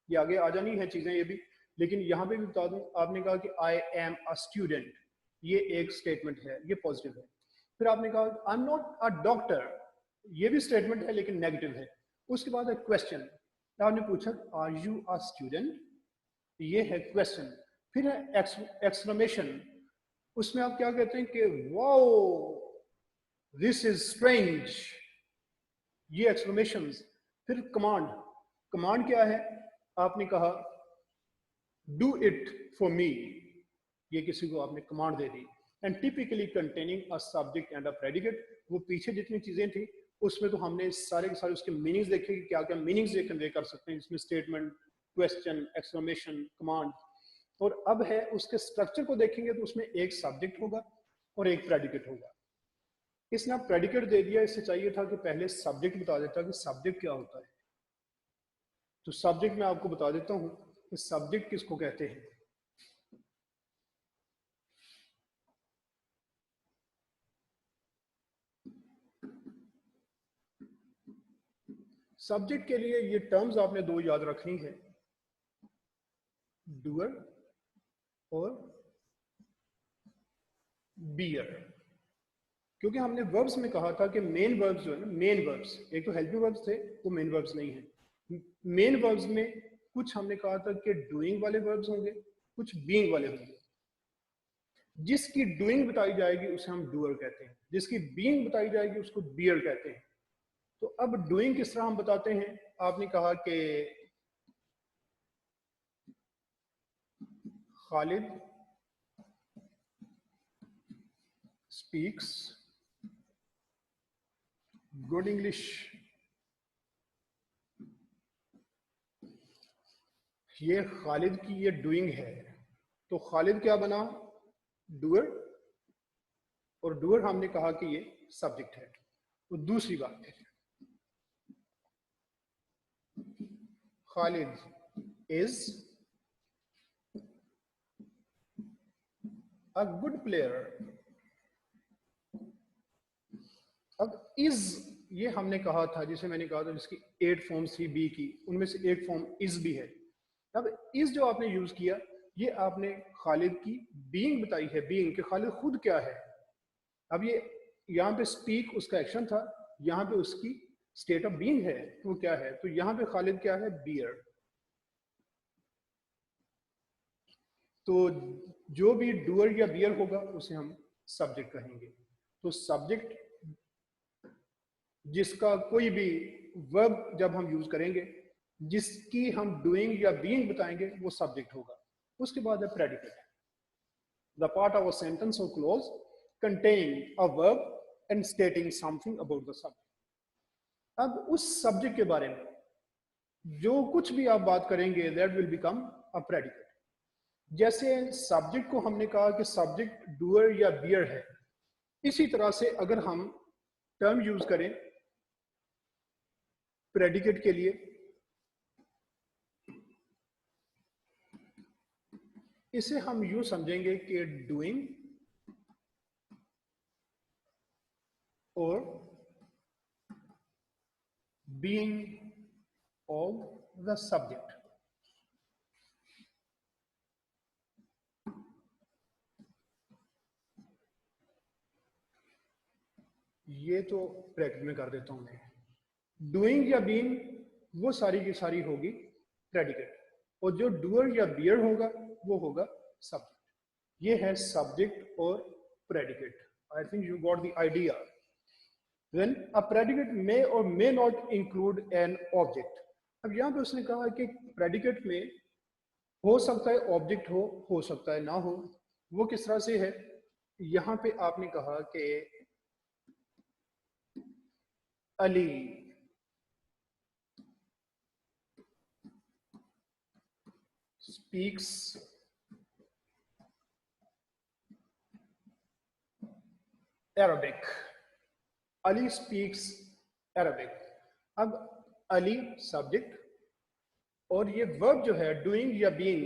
ये आगे आ जानी है चीजें ये भी, लेकिन यहाँ पे भी बता दूं, आपने कहा कि आई एम अ स्टूडेंट, ये एक स्टेटमेंट है, ये पॉजिटिव है। फिर आपने कहा आई एम नॉट अ डॉक्टर, ये भी स्टेटमेंट है लेकिन नेगेटिव है। उसके बाद है क्वेश्चन, आपने पूछा आर यू अ स्टूडेंट, ये है क्वेश्चन। फिर है एक्सक्लेमेशन, उसमें आप क्या कहते हैं कि वाओ दिस इज स्ट्रेंज, ये एक्सक्लेमेशन। फिर कमांड, कमांड क्या है? आपने कहा डू इट फॉर मी, ये किसी को आपने command they the. And typically containing a subject and a predicate, वो पीछे जितनी चीजें थी उसमें तो हमने सारे के सारे उसके मीनिंग्स देखे कि क्या क्या मीनिंग्स ये कन्वे कर सकते हैं इसमें, स्टेटमेंट, क्वेश्चन, एक्सक्लेमेशन, कमांड। और अब है उसके स्ट्रक्चर को देखेंगे तो उसमें एक सब्जेक्ट होगा और एक प्रेडिकेट होगा। इसने आप प्रेडिकेट दे दिया, इससे चाहिए था कि पहले सब्जेक्ट बता देता कि सब्जेक्ट क्या होता है। तो सब्जेक्ट मैं आपको बता देता हूं कि सब्जेक्ट किसको कहते हैं। सब्जेक्ट के लिए ये टर्म्स आपने दो याद रखनी है, डूअर और बियर। क्योंकि हमने वर्ब्स में कहा था कि मेन वर्ब्स जो है ना, मेन वर्ब्स, एक तो हेल्पिंग वर्ब्स थे, वो मेन वर्ब्स नहीं है। मेन वर्ब्स में कुछ हमने कहा था कि डूइंग वाले वर्ब्स होंगे, कुछ बीइंग वाले होंगे। जिसकी डूइंग बताई जाएगी उसे हम डूअर कहते हैं, जिसकी बीइंग बताई जाएगी उसको बियर कहते हैं। तो अब डूइंग किस तरह हम बताते हैं? आपने कहा कि खालिद स्पीक्स गुड इंग्लिश। ये खालिद की ये डूइंग है, तो खालिद क्या बना? डूअर, और डूअर हमने कहा कि ये सब्जेक्ट है। तो दूसरी बात है, Khalid is a good player. अब इज ये हमने कहा था, जिसे मैंने कहा था जिसकी 8 फॉर्म्स थी बी की, उनमें से एक फॉर्म इज भी है। अब इज जो आपने यूज किया, ये आपने खालिद की बीइंग बताई है, बीइंग कि खालिद खुद क्या है। अब ये यहाँ पे स्पीक उसका एक्शन था, यहाँ पे उसकी स्टेट ऑफ बीइंग है, तो क्या है? तो यहाँ पे खालिद क्या है? बियर। तो जो भी डूअर या बियर होगा उसे हम सब्जेक्ट कहेंगे। तो सब्जेक्ट जिसका कोई भी वर्ब जब हम यूज करेंगे, जिसकी हम डूइंग या बीइंग बताएंगे, वो सब्जेक्ट होगा। उसके बाद है predicate. the part of a sentence or clause containing a verb and stating something about the subject. अब उस सब्जेक्ट के बारे में जो कुछ भी आप बात करेंगे that will become a predicate. जैसे सब्जेक्ट को हमने कहा कि सब्जेक्ट डूअर या बियर है, इसी तरह से अगर हम टर्म यूज करें प्रेडिकेट के लिए, इसे हम यूं समझेंगे कि डूइंग और बीइंग ऑफ द सब्जेक्ट. ये तो ब्रैकेट में कर देता हूं मैं. डूइंग या बीइंग वो सारी की सारी होगी प्रेडिकेट, और जो डूअर या बियर होगा वो होगा सब्जेक्ट. ये है सब्जेक्ट और predicate. I think you got the idea. Then a predicate may or may not include an object. अब यहाँ पे उसने कहा कि predicate में हो सकता है ऑब्जेक्ट हो सकता है ना हो. वो किस तरह से है? यहाँ पे आपने कहा कि Ali speaks Arabic. Ali speaks Arabic. अब अली सब्जेक्ट और ये वर्ब जो है डूइंग या बीइंग,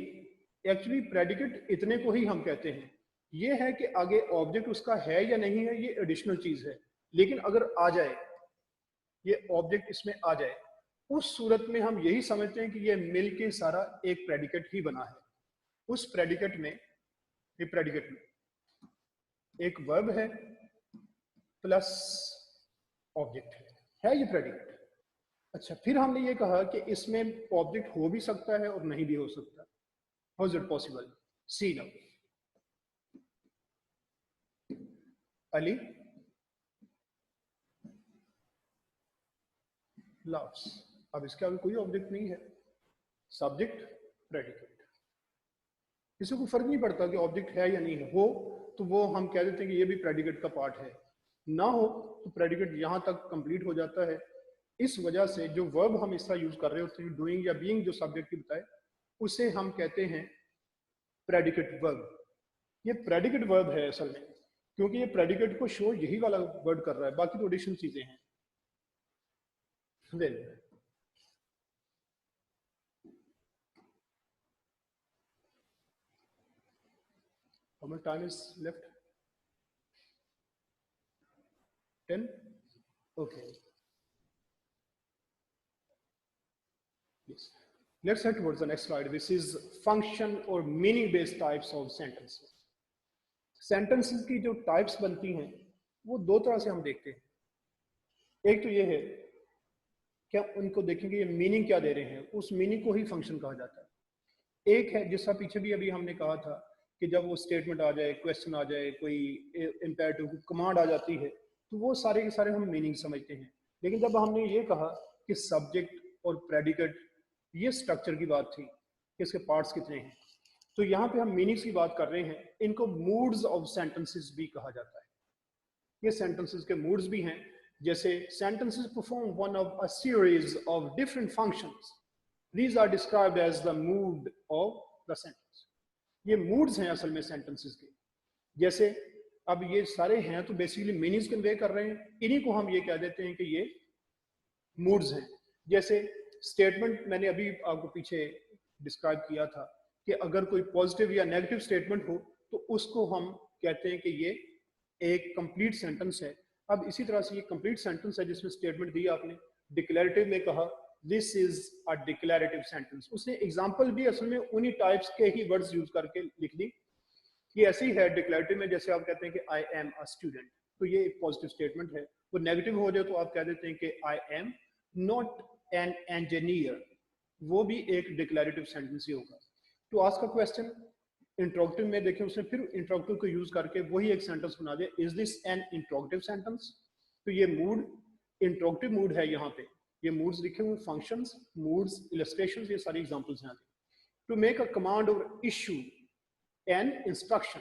एक्चुअली प्रेडिकेट इतने को ही हम कहते हैं. ये है कि आगे ऑब्जेक्ट उसका है या नहीं है, ये एडिशनल चीज है. लेकिन अगर आ जाए, ये ऑब्जेक्ट इसमें आ जाए, उस सूरत में हम यही समझते हैं कि ये मिलके सारा एक प्रेडिकेट ही बना है. उस प्रेडिकेट में, ये प्रेडिकेट में एक वर्ब है प्लस ऑब्जेक्ट है ये प्रेडिकेट. अच्छा, फिर हमने ये कहा कि इसमें ऑब्जेक्ट हो भी सकता है और नहीं भी हो सकता. How is it possible? See now. Ali loves. अब इसके आगे कोई ऑब्जेक्ट नहीं है, सब्जेक्ट प्रेडिकेट. इससे कोई फर्क नहीं पड़ता कि ऑब्जेक्ट है या नहीं है. हो तो वो हम कह देते हैं कि ये भी प्रेडिकेट का पार्ट है, ना हो तो प्रेडिकेट यहां तक कंप्लीट हो जाता है. इस वजह से जो वर्ब हम इस तरह यूज कर रहे होते हैं, डूइंग या बीइंग, जो सब्जेक्ट की बताए, उसे हम कहते हैं प्रेडिकेट वर्ब. ये प्रेडिकेट वर्ब है असल में, क्योंकि ये प्रेडिकेट को शो यही वाला वर्ड कर रहा है, बाकी तो एडिशनल चीजें हैं. Then how much time is left? 10? Okay. Yes. Let's head towards the next slide. This is function or meaning-based types of sentences. Sentences की जो types बनती हैं, वो दो तरह से हम देखते हैं. एक तो ये है, क्या उनको देखेंगे ये मीनिंग क्या दे रहे हैं, उस मीनिंग को ही फंक्शन कहा जाता है. एक है जिसका पीछे भी अभी हमने कहा था कि जब वो स्टेटमेंट आ जाए, क्वेश्चन आ जाए, कोई इम्पेरेटिव कमांड आ जाती है, तो वो सारे के सारे हम मीनिंग समझते हैं. लेकिन जब हमने ये कहा कि सब्जेक्ट और प्रेडिकेट, ये स्ट्रक्चर की बात थी कि इसके पार्ट्स कितने हैं, तो यहाँ पे हम मीनिंग्स की बात कर रहे हैं. इनको मूड्स ऑफ सेंटेंसेस भी कहा जाता है. ये सेंटेंसेस के मूड्स भी हैं. जैसे sentences perform one of a series of different functions. These are described as the mood of the sentence. ये moods हैं असल में sentences के. जैसे अब ये सारे हैं तो बेसिकली मीनिंग्स कन्वे कर रहे हैं, इन्हीं को हम ये कह देते हैं कि ये moods हैं. जैसे स्टेटमेंट मैंने अभी आपको पीछे डिस्क्राइब किया था कि अगर कोई पॉजिटिव या नेगेटिव स्टेटमेंट हो तो उसको हम कहते हैं कि ये एक कंप्लीट सेंटेंस है. अब इसी तरह से ये कंप्लीट सेंटेंस है जिसमें स्टेटमेंट दी आपने. डिक्लेरेटिव में कहा this is a declarative sentence. उसने एग्जांपल भी असल में उन्हीं टाइप्स के ही वर्ड्स यूज करके लिख दी. ये ऐसे ही है डिक्लेरेटिव में, जैसे आप कहते हैं कि आई एम अ स्टूडेंट, तो ये एक पॉजिटिव स्टेटमेंट है. वो नेगेटिव हो जाए तो आप कह देते हैं कि I am not an engineer, वो भी एक डिक्लेरेटिव सेंटेंस ही होगा. To ask a question, interrogative में देखें उसने फिर इंट्रोगेटिव को यूज करके वही एक सेंटेंस बना दिया, is this an interrogative sentence. तो ये मूड इंट्रोगेटिव मूड है. यहाँ पे ये मूड्स लिखे हुए, फंक्शंस, मूड्स, इलस्ट्रेशंस, ये सारी एग्जांपल्स हैं. टू मेक अ कमांड और इशू एन इंस्ट्रक्शन,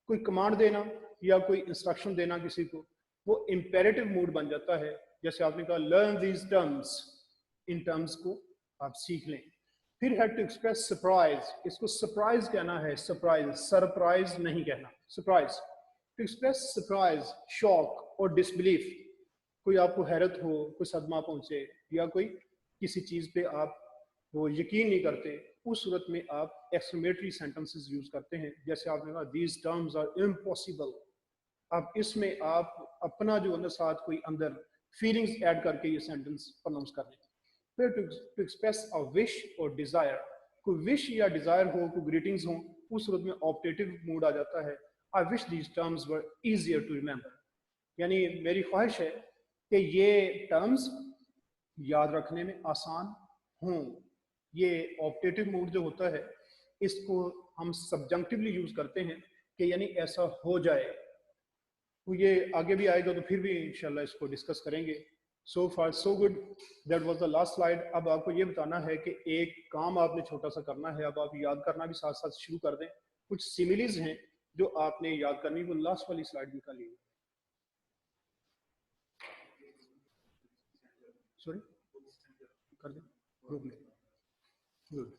कोई कमांड देना या कोई इंस्ट्रक्शन देना किसी को, वो इम्पेरेटिव मूड बन जाता है। जैसे आपने कहा लर्न दीज टर्म्स, इन टर्म्स को आप सीख लें। फिर हैड टू एक्सप्रेस सरप्राइज, इसको सरप्राइज कहना है, सरप्राइज, सरप्राइज नहीं कहना, surprise. To express surprise, shock और डिसबिलीफ, कोई आपको हैरत हो, कोई सदमा पहुंचे या कोई किसी चीज पे आप वो यकीन नहीं करते, उस सूरत में आप एक्सक्लेमेटरी सेंटेंसेस यूज करते हैं। जैसे आपने कहा दीज टर्म्स आर इम्पॉसिबल, आप इसमें आप अपना जो अंदर साथ कोई अंदर फीलिंग्स ऐड करके ये सेंटेंस प्रोनाउंस कर लें। फिर टू एक्सप्रेस अ विश और डिजायर, कोई विश या डिजायर हो, कोई ग्रीटिंग्स हो, उस सूरत में ऑप्टेटिव मूड आ जाता है। I wish these terms were easier to remember, यानी मेरी ख्वाहिश है कि ये टर्म्स याद रखने में आसान हों। ये ऑप्टेटिव मूड जो होता है इसको हम सब्जंक्टिवली यूज करते हैं कि यानी ऐसा हो जाए। तो ये आगे भी आएगा तो फिर भी इंशाल्लाह इसको डिस्कस करेंगे। So far so good, that was the last slide. अब आपको ये बताना है कि एक काम आपने छोटा सा करना है, अब आप याद करना भी साथ साथ शुरू कर दें। कुछ सिमिलीज हैं जो आपने याद करनी, वो लास्ट वाली स्लाइड निकालिए। सॉरी कर दें, रोक लें। गुड।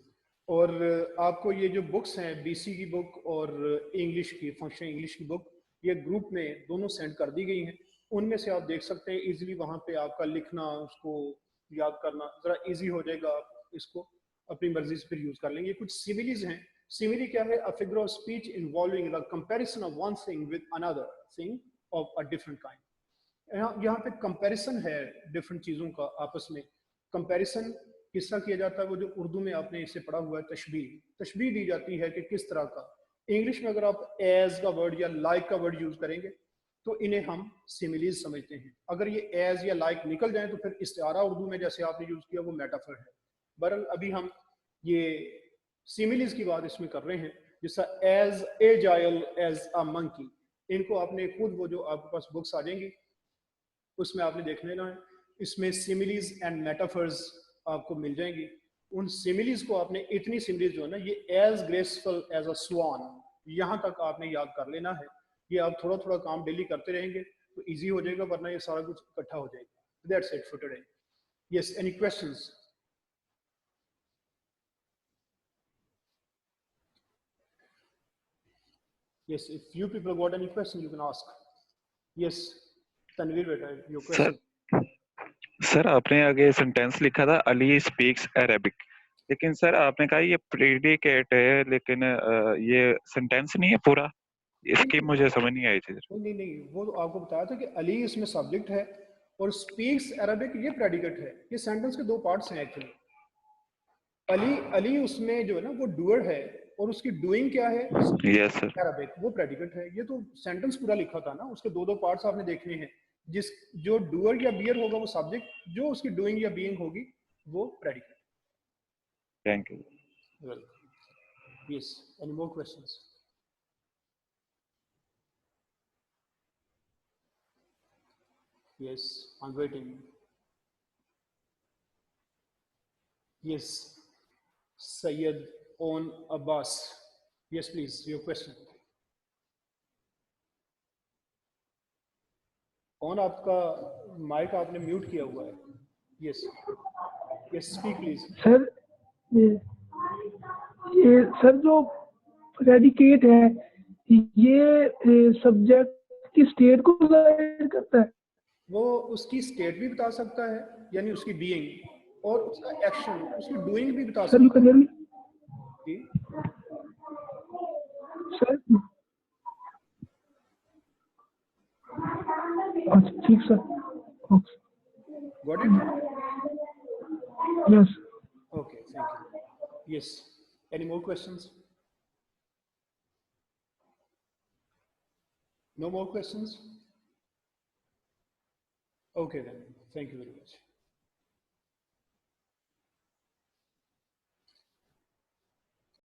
और आपको ये जो बुक्स हैं, बीसी की बुक और इंग्लिश की, फंक्शन इंग्लिश की बुक, ये ग्रुप में दोनों सेंड कर दी गई हैं। उनमें से आप देख सकते हैं इजीली, वहाँ पे आपका लिखना, उसको याद करना ज़रा इजी हो जाएगा। आप इसको अपनी मर्जी से फिर यूज़ कर लेंगे। कुछ सिमिलीज हैं। सिमिली क्या है? A figure of speech involving the comparison of one thing with another thing of a different kind. यहाँ पे कंपैरिजन है डिफरेंट चीज़ों का आपस में। कंपैरिजन किसका किया जाता है? वो जो उर्दू में आपने इसे पढ़ा हुआ है, तशबीह। तशबीह दी जाती है कि किस तरह का। इंग्लिश में अगर आप एज का वर्ड या लाइक का वर्ड यूज करेंगे तो इन्हें हम सिमिलीज समझते हैं। अगर ये एज या लाइक निकल जाए तो फिर इस्तिआरा उर्दू में जैसे आपने यूज किया वो मेटाफर है। बहरहाल अभी हम ये सिमिलीज की बात इसमें कर रहे हैं, जैसा as agile as a monkey. इनको आपने खुद, वो जो आपके पास बुक्स आ जाएंगी उसमें आपने देख लेना है। इसमें सिमिलीज एंड मेटाफर्स आपको मिल जाएंगी। उन सिमिलीज को आपने, इतनी सिमिलीज जो है ना, ये एज ग्रेसफुल एज अ स्वान, यहाँ तक आपने याद कर लेना है। ये आप थोड़ा थोड़ा काम डेली करते रहेंगे तो इजी हो जाएगा, वरना ये सारा कुछ इकट्ठा हो जाएगा। That's it for today. Yes, any questions? Yes, if you people got any question, you can ask. Yes, Tanvir beta, your question. Sir आपने आगे सेंटेंस लिखा था अली स्पीक्स अरेबिक, लेकिन सर आपने कहा ये प्रेडिकेट है, लेकिन ये सेंटेंस नहीं है पूरा। इसकी मुझे समझ नहीं आई थी सर। नहीं, वो तो आपको बताया था कि अली इसमें सब्जेक्ट है और स्पीक्स अरेबिक ये प्रेडिकेट है। ये सेंटेंस के दो पार्ट्स हैं एक्चुअली। अली उसमें जो है ना वो डूअर है और उसकी डूइंग क्या है? Yes sir. अरेबिक, वो प्रेडिकेट है। ये तो सेंटेंस पूरा लिखा था ना, उसके दो दो पार्ट्स आपने देखने हैं। जिस जो डूअर या बियर होगा वो सब्जेक्ट, जो उसकी डूइंग या बीइंग होगी वो predicate. Thank you. Welcome. Yes, any more questions? Yes, I'm waiting. Yes, Syed on Abbas. Yes, please, your question. On आपका माइक आपने म्यूट किया हुआ है। Yes, yes, speak please. Sir ये सर जो प्रेडिकेट है ये सब्जेक्ट की स्टेट को जाहिर करता है। वो उसकी स्टेट भी बता सकता है, यानी उसकी बीइंग, और उसका एक्शन, उसकी डूइंग भी बता सर यू सकता कैन है। Hear me? जी, सर अच्छा ठीक sir. Got it? Yes. Okay, thank you. Yes, any more questions? No more questions? Okay then, thank you very much.